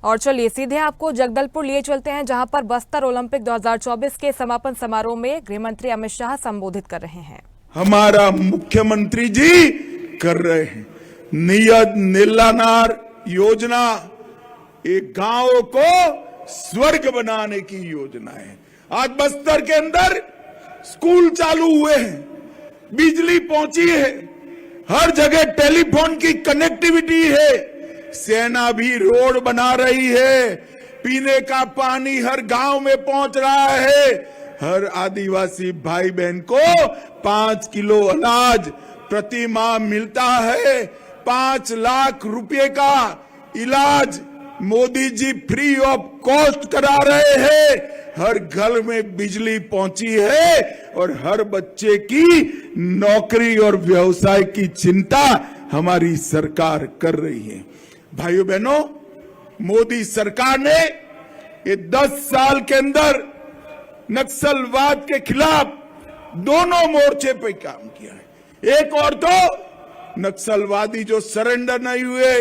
और चलिए सीधे आपको जगदलपुर लिए चलते हैं, जहां पर बस्तर ओलंपिक 2024 के समापन समारोह में गृह मंत्री अमित शाह संबोधित कर रहे हैं। हमारा मुख्यमंत्री जी कर रहे हैं नियत नीलानार योजना, एक गांव को स्वर्ग बनाने की योजना है। आज बस्तर के अंदर स्कूल चालू हुए हैं, बिजली पहुंची है, हर जगह टेलीफोन की कनेक्टिविटी है, सेना भी रोड बना रही है, पीने का पानी हर गांव में पहुंच रहा है, हर आदिवासी भाई बहन को 5 किलो अनाज प्रति माह मिलता है, 5 लाख रुपए का इलाज Modi ji free of cost करा रहे हैं, हर घर में बिजली पहुंची है और हर बच्चे की नौकरी और व्यवसाय की चिंता हमारी सरकार कर रही है। भाइयों बहनों, मोदी सरकार ने ये 10 साल के अंदर नक्सलवाद के खिलाफ दोनों मोर्चे पे काम किया है। एक और तो नक्सलवादी जो सरेंडर नहीं हुए,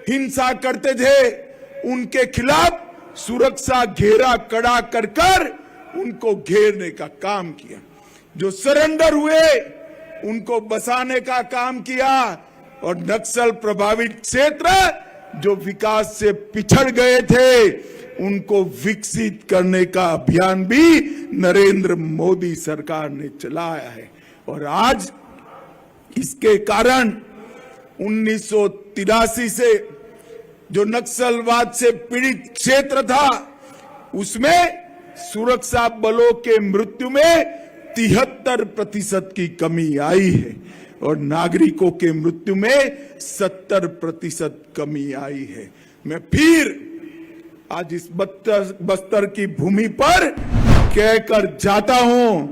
हिंसा करते थे, उनके खिलाफ सुरक्षा घेरा कड़ा कर उनको घेरने का काम किया। जो सरेंडर हुए उनको बसाने का काम किया और नक्सल प्रभावित क्षेत्र जो विकास से पिछड़ गए थे उनको विकसित करने का अभियान भी नरेंद्र मोदी सरकार ने चलाया है। और आज इसके कारण 1983 से जो नक्सलवाद से पीड़ित क्षेत्र था उसमें सुरक्षा बलों के मृत्यु में 73% की कमी आई है और नागरिकों के मृत्यु में 70% कमी आई है। मैं फिर आज इस बस्तर की भूमि पर कहकर जाता हूं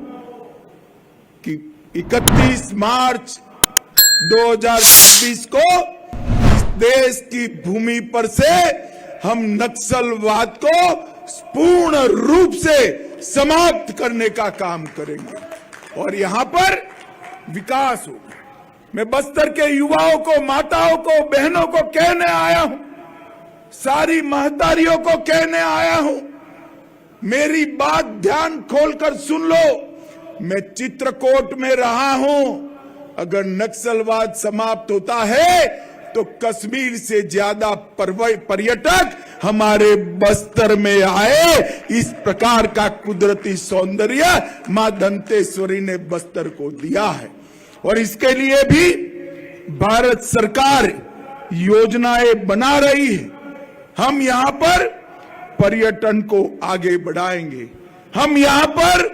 कि 31 मार्च 2026 को इस देश की भूमि पर से हम नक्सलवाद को पूर्ण रूप से समाप्त करने का काम करेंगे और यहां पर विकास होगा। मैं बस्तर के युवाओं को, माताओं को, बहनों को कहने आया हूं, सारी महतारियों को कहने आया हूं, मेरी बात ध्यान खोलकर सुन लो। मैं चित्रकूट में रहा हूं, अगर नक्सलवाद समाप्त होता है तो कश्मीर से ज्यादा पर्यटक हमारे बस्तर में आए। इस प्रकार का कुदरती सौंदर्य मां दंतेश्वरी ने बस्तर को दिया है और इसके लिए भी भारत सरकार योजनाएं बना रही है। हम यहां पर पर्यटन को आगे बढ़ाएंगे, हम यहां पर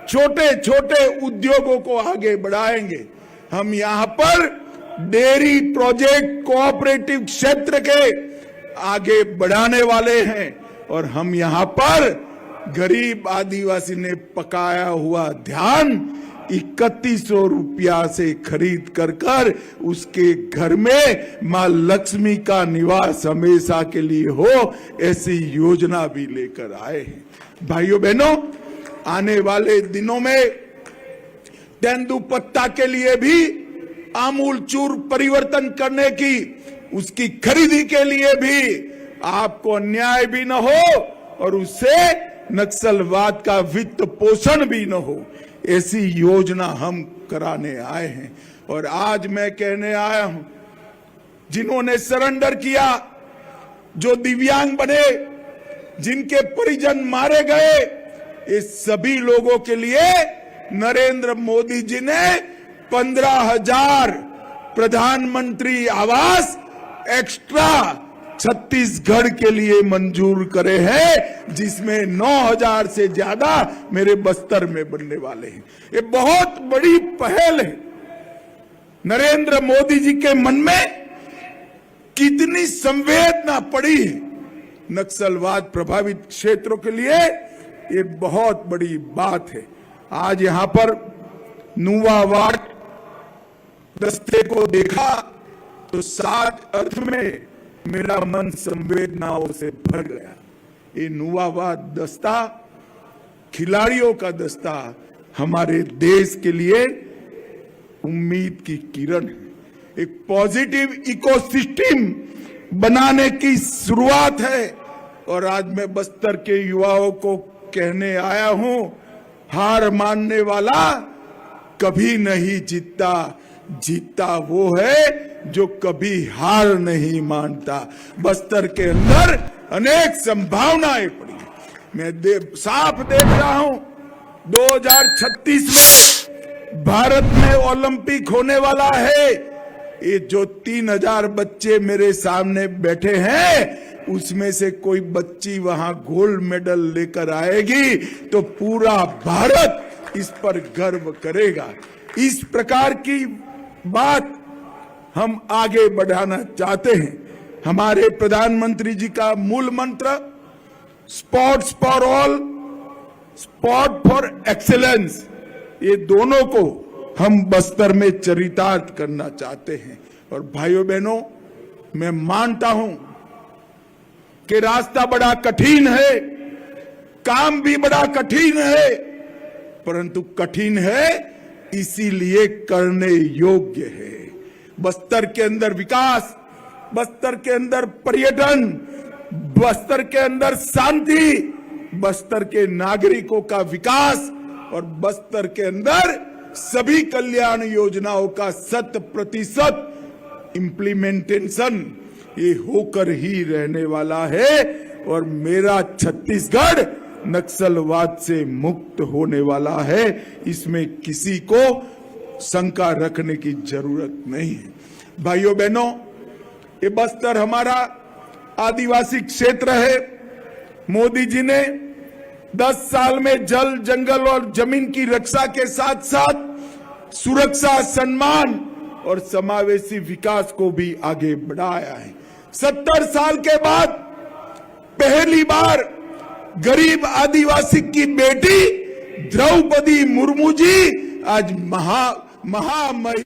छोटे छोटे उद्योगों को आगे बढ़ाएंगे, हम यहां पर डेयरी प्रोजेक्ट कोऑपरेटिव क्षेत्र के आगे बढ़ाने वाले हैं और हम यहां पर गरीब आदिवासी ने पकाया हुआ धान 3100 रुपया से खरीद कर उसके घर में मां लक्ष्मी का निवास हमेशा के लिए हो, ऐसी योजना भी लेकर आए हैं। भाइयों बहनों, आने वाले दिनों में तेंदुपत्ता के लिए भी आमूल चूर परिवर्तन करने की, उसकी खरीदी के लिए भी आपको अन्याय भी न हो और उससे नक्सलवाद का वित्त पोषण भी न हो, ऐसी योजना हम कराने आए हैं। और आज मैं कहने आया हूं, जिन्होंने सरेंडर किया, जो दिव्यांग बने, जिनके परिजन मारे गए, ये सभी लोगों के लिए नरेंद्र मोदी जी ने 15,000 प्रधानमंत्री आवास एक्स्ट्रा छत्तीसगढ़ के लिए मंजूर करे हैं, जिसमें 9,000 से ज्यादा मेरे बस्तर में बनने वाले हैं। ये बहुत बड़ी पहल है। नरेंद्र मोदी जी के मन में कितनी संवेदना पड़ी है नक्सलवाद प्रभावित क्षेत्रों के लिए, ये बहुत बड़ी बात है। आज यहां पर नुवावाट दस्ते को देखा तो 7 अर्थ में मेरा मन संवेदनाओं से भर गया। ये नुवावाट दस्ता, खिलाड़ियों का दस्ता हमारे देश के लिए उम्मीद की किरण है। एक पॉजिटिव इकोसिस्टम बनाने की शुरुआत है। और आज मैं बस्तर के युवाओं को कहने आया हूं, हार मानने वाला कभी नहीं जीतता, जीतता वो है जो कभी हार नहीं मानता। बस्तर के अंदर अनेक संभावनाएं पड़ी हैं। मैं साफ देख रहा हूं 2036 में भारत में ओलंपिक होने वाला है। ये जो 3000 बच्चे मेरे सामने बैठे हैं, उसमें से कोई बच्ची वहां गोल्ड मेडल लेकर आएगी तो पूरा भारत इस पर गर्व करेगा। इस प्रकार की बात हम आगे बढ़ाना चाहते हैं। हमारे प्रधानमंत्री जी का मूल मंत्र sports for all, sport for excellence, ये दोनों को हम बस्तर में चरितार्थ करना चाहते हैं। और भाइयों बहनों, मैं मानता हूं कि रास्ता बड़ा कठिन है, काम भी बड़ा कठिन है, परंतु कठिन है इसीलिए करने योग्य है। बस्तर के अंदर विकास, बस्तर के अंदर पर्यटन, बस्तर के अंदर शांति, बस्तर के नागरिकों का विकास और बस्तर के अंदर सभी कल्याण योजनाओं का 100% इम्प्लीमेंटेशन ये होकर ही रहने वाला है। और मेरा छत्तीसगढ़ नक्सलवाद से मुक्त होने वाला है, इसमें किसी को शंका रखने की जरूरत नहीं है। भाइयों बहनों, ये बस्तर हमारा आदिवासी क्षेत्र है। मोदी जी ने 10 साल में जल, जंगल और जमीन की रक्षा के साथ साथ सुरक्षा, सम्मान और समावेशी विकास को भी आगे बढ़ाया है। 70 साल के बाद पहली बार गरीब आदिवासी की बेटी द्रौपदी मुर्मू जी आज महामहिम।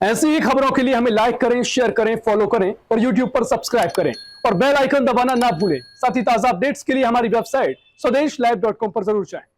ऐसी ही खबरों के लिए हमें लाइक करें, शेयर करें, फॉलो करें और YouTube पर सब्सक्राइब करें और बेल आइकन दबाना ना भूलें। साथ ही ताजा अपडेट्स के लिए हमारी वेबसाइट swdeshlive.com पर जरूर जाएं।